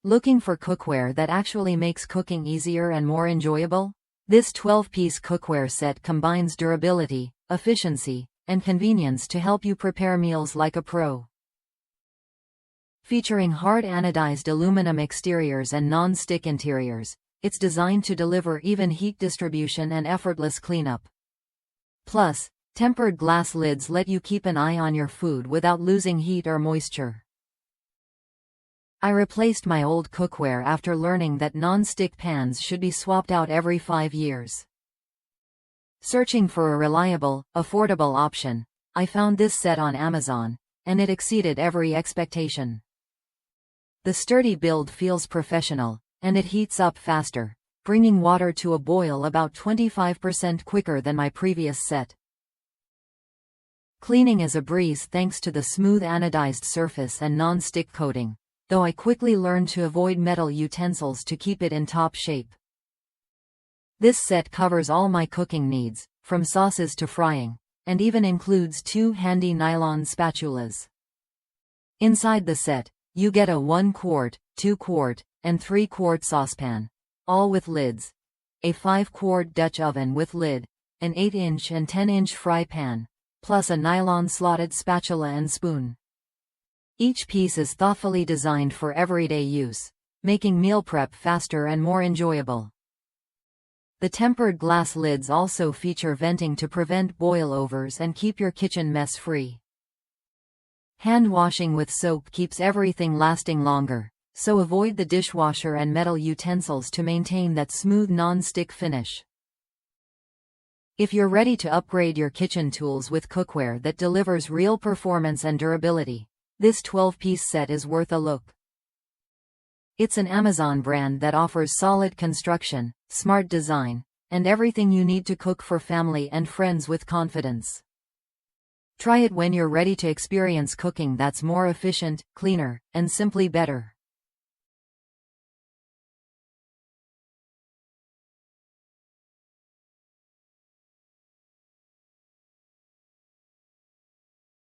Looking for cookware that actually makes cooking easier and more enjoyable? This 12-piece cookware set combines durability, efficiency, and convenience to help you prepare meals like a pro. Featuring hard-anodized aluminum exteriors and non-stick interiors, it's designed to deliver even heat distribution and effortless cleanup. Plus, tempered glass lids let you keep an eye on your food without losing heat or moisture. I replaced my old cookware after learning that non-stick pans should be swapped out every 5 years. Searching for a reliable, affordable option, I found this set on Amazon, and it exceeded every expectation. The sturdy build feels professional, and it heats up faster, bringing water to a boil about 25% quicker than my previous set. Cleaning is a breeze thanks to the smooth anodized surface and non-stick coating, though I quickly learned to avoid metal utensils to keep it in top shape. This set covers all my cooking needs, from sauces to frying, and even includes 2 handy nylon spatulas. Inside the set, you get a 1 quart, 2 quart, and 3 quart saucepan, all with lids, a 5 quart Dutch oven with lid, an 8-inch and 10-inch fry pan, plus a nylon slotted spatula and spoon. Each piece is thoughtfully designed for everyday use, making meal prep faster and more enjoyable. The tempered glass lids also feature venting to prevent boilovers and keep your kitchen mess-free. Hand washing with soap keeps everything lasting longer, so avoid the dishwasher and metal utensils to maintain that smooth non-stick finish. If you're ready to upgrade your kitchen tools with cookware that delivers real performance and durability, this 12-piece set is worth a look. It's an Amazon brand that offers solid construction, smart design, and everything you need to cook for family and friends with confidence. Try it when you're ready to experience cooking that's more efficient, cleaner, and simply better.